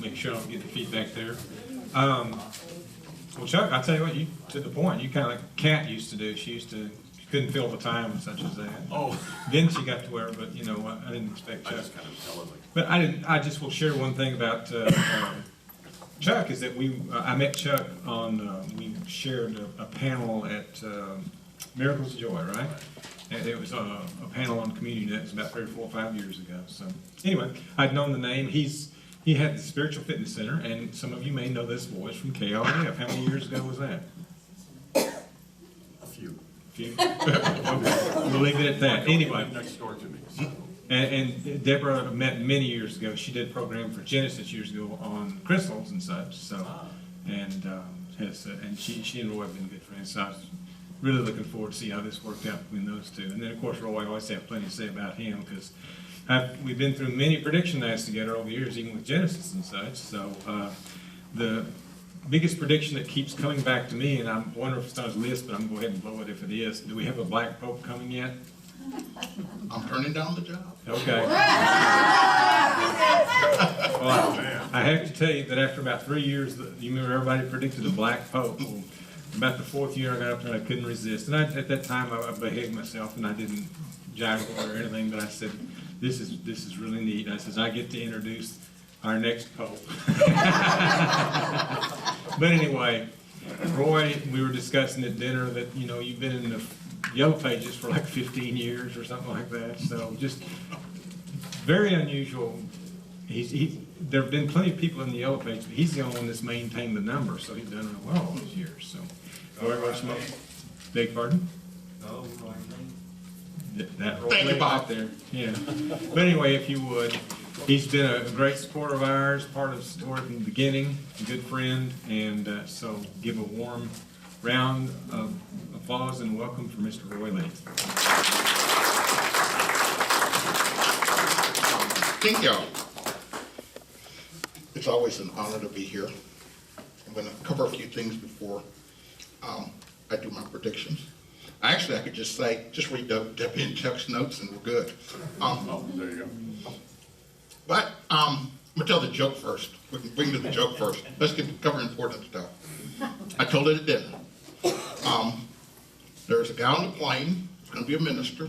make sure I don't get the feedback there. Well, Chuck, I'll tell you what, you to the point. You kind of like Kat used to do. She couldn't fill the time such as that. Oh. Then she got to where, but you know, I didn't expect Chuck. I just kind of tell it like. But I just will share one thing about Chuck is that I met Chuck on, we shared a panel at Miracles of Joy, right? And it was a panel on community that was about 3 or 4 or 5 years ago. So anyway, I'd known the name. He had the Spiritual Fitness Center, and some of you may know this voice from KLF. How many years ago was that? A few. Few? Okay, we'll leave it at that. Anyway. Next door to me. So. And Deborah met many years ago. She did a program for Genesis years ago on crystals and such. So, and she and Roy have been good friends. So I was really looking forward to see how this worked out between those two. And then of course Roy, I always have plenty to say about him because we've been through many prediction nights together over the years, even with Genesis and such. So the biggest prediction that keeps coming back to me, and I wonder if it's on his list, but I'm going to go ahead and blow it if it is. Do we have a black pope coming yet? I'm turning down the job. Okay. Well, I have to tell you that after about 3 years, you remember everybody predicted a black pope. Well, about the 4th year I got up there and I couldn't resist. And at that time I behaved myself and I didn't jaggle or anything, but I said, this is really neat. And I said, I get to introduce our next pope. But anyway, Roy, we were discussing at dinner that, you know, you've been in the Yellow Pages for like 15 years or something like that. So just very unusual. There have been plenty of people in the Yellow Pages, but he's the only one that's maintained the number, so he's done it well all these years. So, very much more. Beg pardon? Oh, That Thank you, Bob. right there. Yeah. But anyway, if you would, he's been a great supporter of ours, part of Satori from the beginning, a good friend, and so give a warm round of applause and welcome for Mr. Roy Lee. Thank y'all. It's always an honor to be here. I'm going to cover a few things before I do my predictions. Actually, I could just say, just read Debbie and Chuck's notes and we're good. There you go. But I'm going to tell the joke first. We can bring to the joke first. Let's cover important stuff. I told it at dinner. There's a guy on the plane, he's going to be a minister.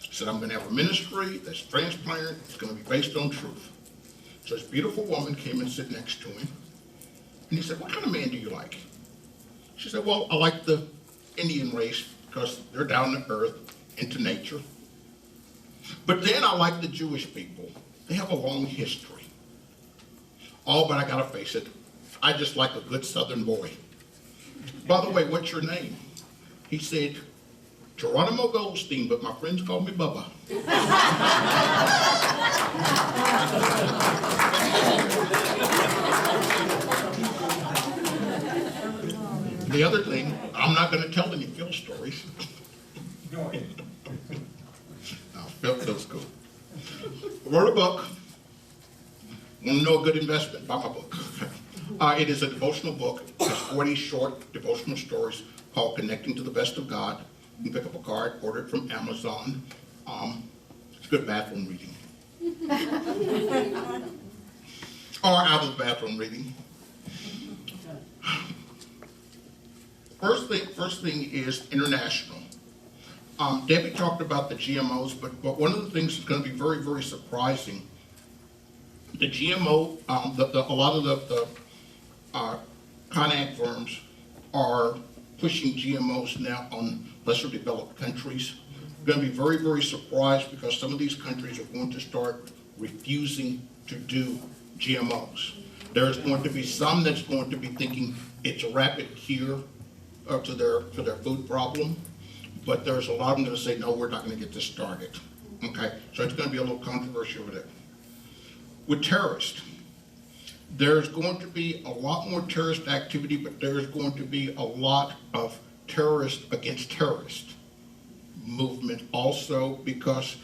He said, I'm going to have a ministry that's transparent, it's going to be based on truth. So this beautiful woman came and sat next to him. And he said, what kind of man do you like? She said, well, I like the Indian race because they're down to earth, into nature. But then I like the Jewish people. They have a long history. Oh, but I got to face it, I just like a good Southern boy. By the way, what's your name? He said, Geronimo Goldstein, but my friends call me Bubba. The other thing, I'm not going to tell any Phil stories. Go ahead. No, Phil's cool. I wrote a book. Want to know a good investment? Buy my book. It is a devotional book. It has 40 short devotional stories called Connecting to the Best of God. You can pick up a card, order it from Amazon. It's good bathroom reading. Or out of the bathroom reading. First thing is international. Debbie talked about the GMOs, but one of the things that's going to be very, very surprising, the GMO, a lot of the Conag firms are pushing GMOs now on lesser developed countries. We're going to be very, very surprised because some of these countries are going to start refusing to do GMOs. There's going to be some that's going to be thinking it's a rapid cure to their food problem, but there's a lot of them going to say, no, we're not going to get this started. Okay, so it's going to be a little controversial with it. With terrorists, there's going to be a lot more terrorist activity, but there's going to be a lot of terrorist against terrorist movement also, because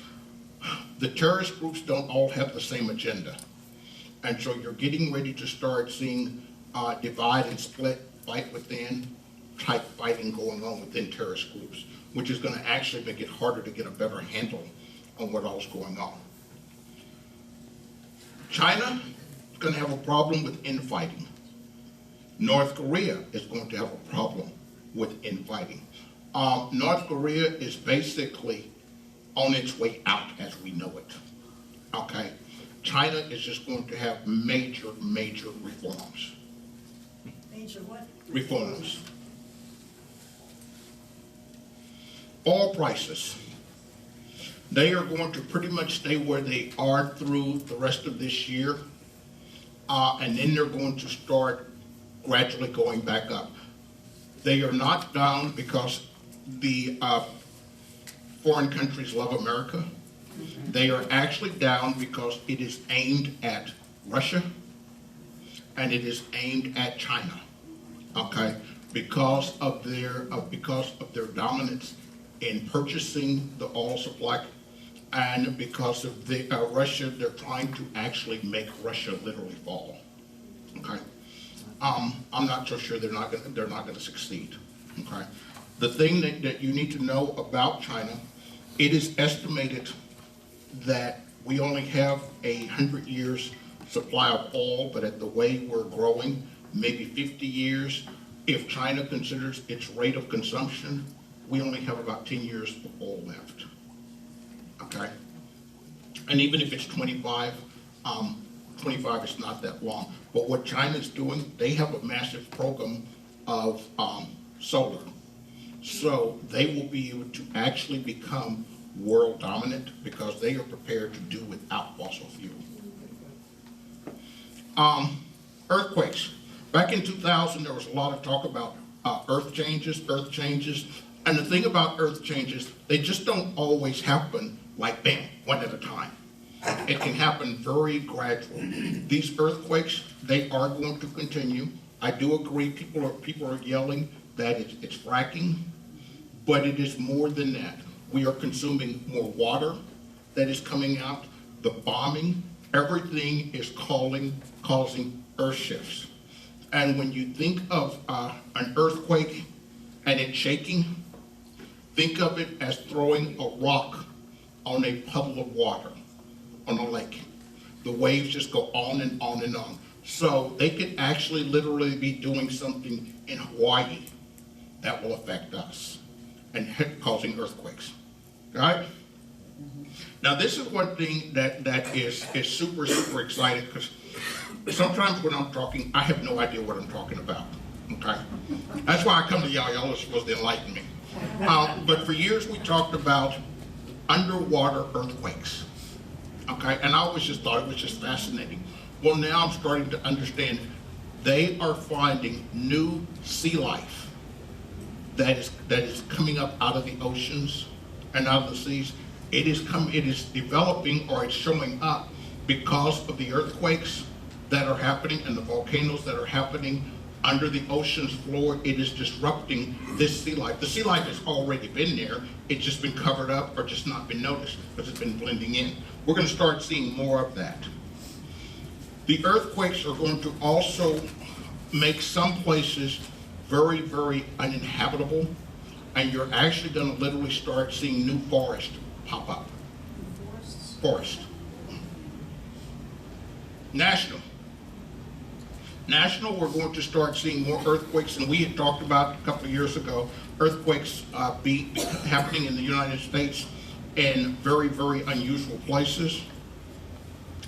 the terrorist groups don't all have the same agenda. And so you're getting ready to start seeing divide and split, fight within type fighting going on within terrorist groups, which is going to actually make it harder to get a better handle on what all's going on. China going to have a problem with infighting. North Korea is going to have a problem with infighting. North Korea is basically on its way out as we know it. Okay? China is just going to have major, major reforms. Major what? Reforms. Oil prices. They are going to pretty much stay where they are through the rest of this year. And then they're going to start gradually going back up. They are not down because the foreign countries love America. They are actually down because it is aimed at Russia and it is aimed at China. Okay, because of their dominance in purchasing the oil supply, and because of the Russia, they're trying to actually make Russia literally fall. Okay, I'm not so sure they're not going to succeed. Okay, the thing that you need to know about China, it is estimated that we only have 100 years supply of oil, but at the way we're growing, maybe 50 years. If China considers its rate of consumption, we only have about 10 years of oil left. Okay? And even if it's 25, 25 is not that long. But what China's doing, they have a massive program of solar. So they will be able to actually become world dominant because they are prepared to do without fossil fuel. Earthquakes. Back in 2000, there was a lot of talk about earth changes. And the thing about earth changes, they just don't always happen like bam, one at a time. It can happen very gradual. These earthquakes, they are going to continue. I do agree, people are yelling that it's fracking, but it is more than that. We are consuming more water that is coming out, the bombing, everything is causing earth shifts. And when you think of an earthquake and it shaking, think of it as throwing a rock on a puddle of water, on a lake. The waves just go on and on and on. So they could actually literally be doing something in Hawaii that will affect us and causing earthquakes. All right? Now this is one thing that is super, super exciting, because sometimes when I'm talking, I have no idea what I'm talking about. Okay? That's why I come to y'all. Y'all are supposed to enlighten me. But for years we talked about underwater earthquakes. Okay? And I always just thought it was just fascinating. Well, now I'm starting to understand they are finding new sea life that is coming up out of the oceans and out of the seas. It is developing, or it's showing up because of the earthquakes that are happening and the volcanoes that are happening under the ocean's floor. It is disrupting this sea life. The sea life has already been there. It's just been covered up or just not been noticed because it's been blending in. We're going to start seeing more of that. The earthquakes are going to also make some places very, very uninhabitable, and you're actually going to literally start seeing new forest pop up. Forest. National, we're going to start seeing more earthquakes, and we had talked about a couple of years ago, earthquakes be happening in the United States in very, very unusual places.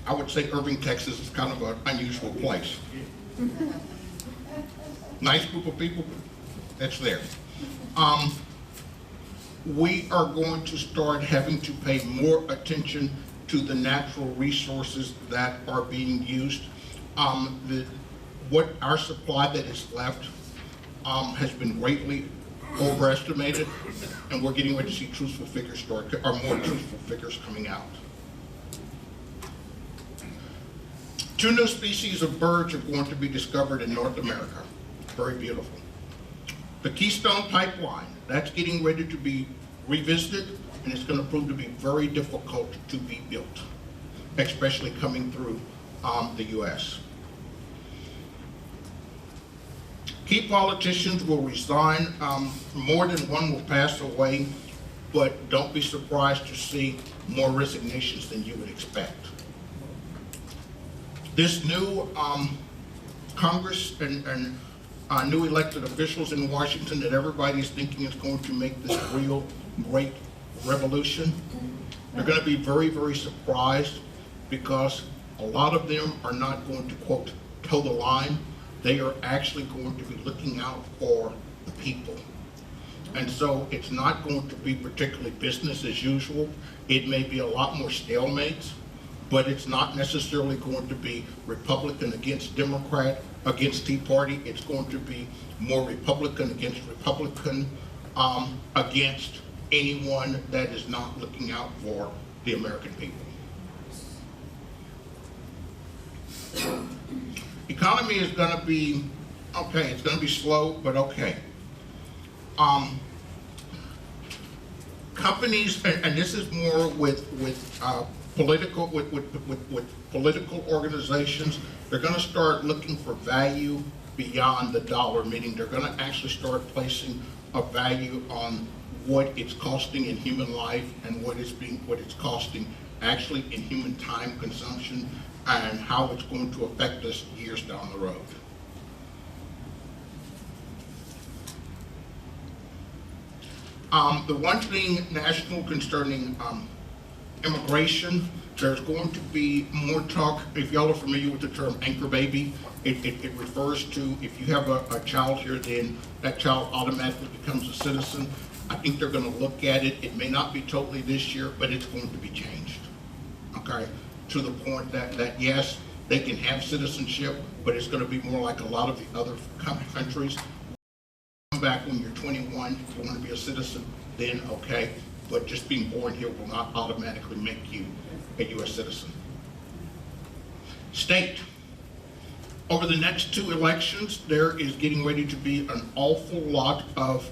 I would say Irving, Texas is kind of an unusual place. Nice group of people, that's there. We are going to start having to pay more attention to the natural resources that are being used. What our supply that is left has been greatly overestimated, and we're getting ready to see truthful figures more truthful figures coming out. 2 new species of birds are going to be discovered in North America. Very beautiful. The Keystone Pipeline, that's getting ready to be revisited, and it's going to prove to be very difficult to be built, especially coming through the U.S. Key politicians will resign. More than one will pass away, but don't be surprised to see more resignations than you would expect. This new Congress and new elected officials in Washington that everybody's thinking is going to make this real great revolution, they're going to be very, very surprised because a lot of them are not going to, quote, toe the line. They are actually going to be looking out for the people. And so it's not going to be particularly business as usual. It may be a lot more stalemates, but it's not necessarily going to be Republican against Democrat against Tea Party. It's going to be more Republican against Republican against anyone that is not looking out for the American people. Economy is going to be okay. It's going to be slow, but okay. Companies, and this is more with political organizations. They're going to start looking for value beyond the dollar, meaning they're going to actually start placing a value on what it's costing in human life and what it's costing actually in human time consumption and how it's going to affect us years down the road. The one thing national concerning immigration, there's going to be more talk. If y'all are familiar with the term anchor baby, it refers to if you have a child here, then that child automatically becomes a citizen. I think they're going to look at it. It may not be totally this year, but it's going to be changed, okay, to the point that yes, they can have citizenship, but it's going to be more like a lot of the other countries. Come back when you're 21, if you want to be a citizen, then okay, but just being born here will not automatically make you a U.S. citizen. State. Over the next 2 elections, there is getting ready to be an awful lot of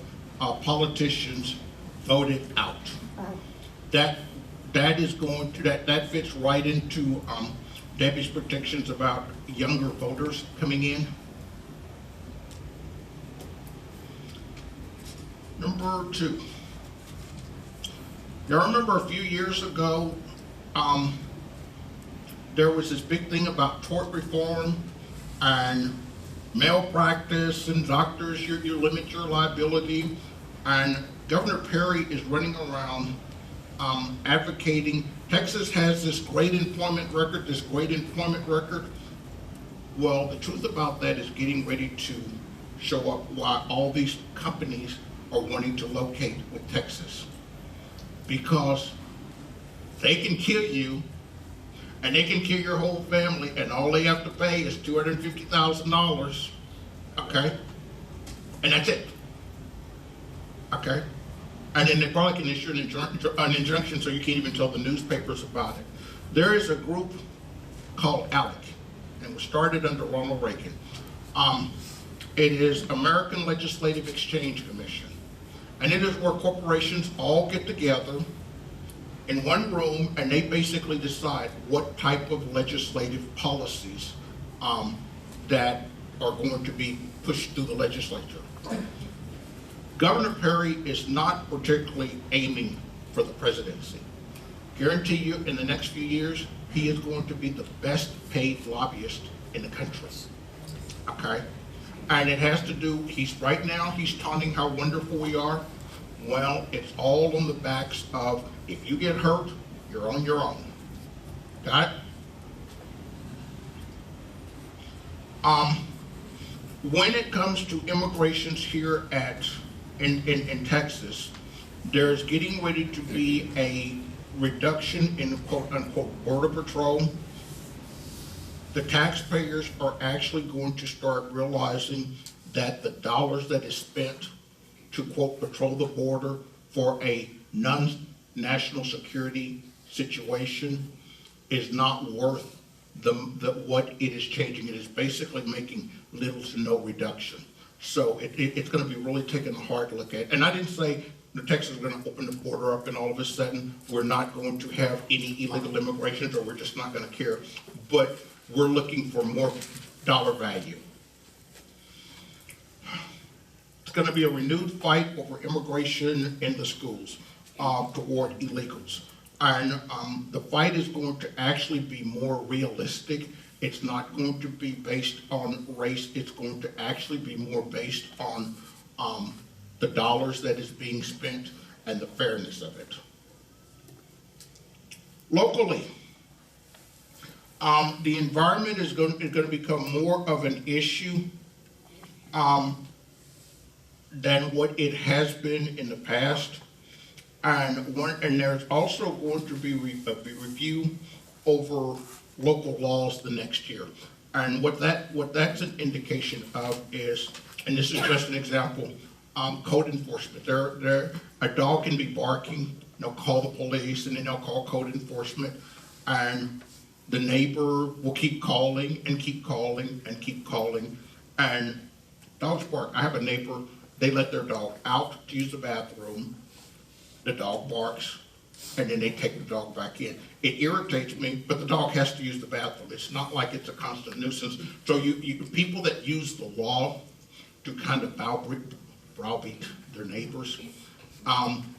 politicians voted out. That is going to that fits right into Debbie's predictions about younger voters coming in. Number 2. Now, I remember a few years ago, there was this big thing about tort reform and malpractice and doctors, you limit your liability. And Governor Perry is running around advocating. Texas has this great employment record, Well, the truth about that is getting ready to show up why all these companies are wanting to locate with Texas. Because they can kill you and they can kill your whole family and all they have to pay is $250,000, okay? And that's it, okay? And then they probably can issue an injunction so you can't even tell the newspapers about it. There is a group called ALEC, and was started under Ronald Reagan. It is American Legislative Exchange Commission. And it is where corporations all get together in one room and they basically decide what type of legislative policies that are going to be pushed through the legislature. Governor Perry is not particularly aiming for the presidency. Guarantee you in the next few years, he is going to be the best paid lobbyist in the country, okay? And it has to do, right now he's taunting how wonderful we are. Well, it's all on the backs of, if you get hurt, you're on your own. Got it? When it comes to immigrations here in Texas, there's getting ready to be a reduction in quote unquote border patrol. The taxpayers are actually going to start realizing that the dollars that is spent to quote patrol the border for a non-national security situation is not worth what it is changing. It is basically making little to no reduction. So it's going to be really taking a hard look at it. And I didn't say the Texas is going to open the border up and all of a sudden we're not going to have any illegal immigrations or we're just not going to care. But we're looking for more dollar value. It's going to be a renewed fight over immigration in the schools toward illegals. And the fight is going to actually be more realistic. It's not going to be based on race. It's going to actually be more based on the dollars that is being spent and the fairness of it. Locally, the environment is going to become more of an issue than what it has been in the past. And there's also going to be a review over local laws the next year. And what that's an indication of is, and this is just an example, code enforcement. A dog can be barking, they'll call the police, and then they'll call code enforcement, and the neighbor will keep calling and keep calling and keep calling, and dogs bark. I have a neighbor, they let their dog out to use the bathroom, the dog barks, and then they take the dog back in. It irritates me, but the dog has to use the bathroom. It's not like it's a constant nuisance. So people that use the law to kind of browbeat their neighbors,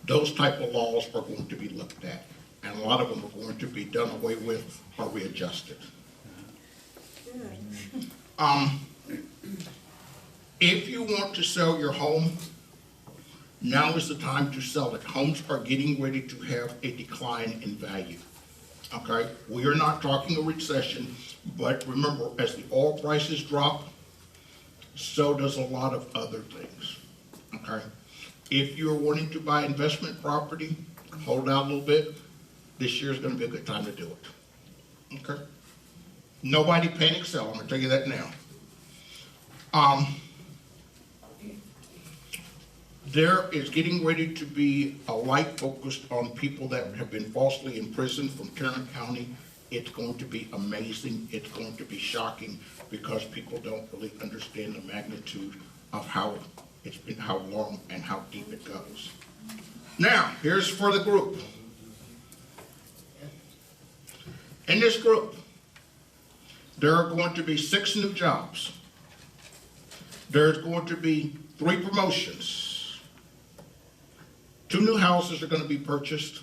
those type of laws are going to be looked at. And a lot of them are going to be done away with or readjusted. If you want to sell your home, now is the time to sell it. Homes are getting ready to have a decline in value. Okay, we are not talking a recession, but remember, as the oil prices drop, so does a lot of other things. Okay, if you're wanting to buy investment property, hold out a little bit. This year is going to be a good time to do it. Okay, nobody panic sell. I'm going to tell you that now. There is getting ready to be a light focused on people that have been falsely imprisoned from Tarrant County. It's going to be amazing. It's going to be shocking because people don't really understand the magnitude of how it's been, how long and how deep it goes. Now, here's for the group. In this group, there are going to be 6 new jobs. There's going to be 3 promotions. 2 new houses are going to be purchased,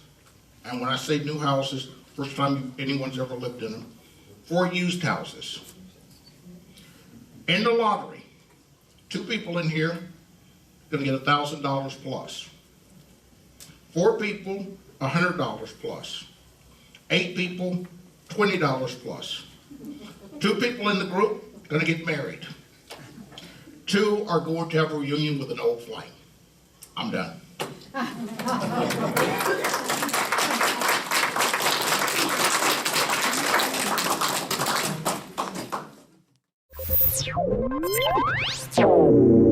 and when I say new houses, first time anyone's ever lived in them. 4 used houses. In the lottery, 2 people in here are going to get $1,000 plus. 4 people, $100 plus. 8 people, $20 plus. 2 people in the group are going to get married. 2 are going to have a reunion with an old flame. I'm done. Thank you.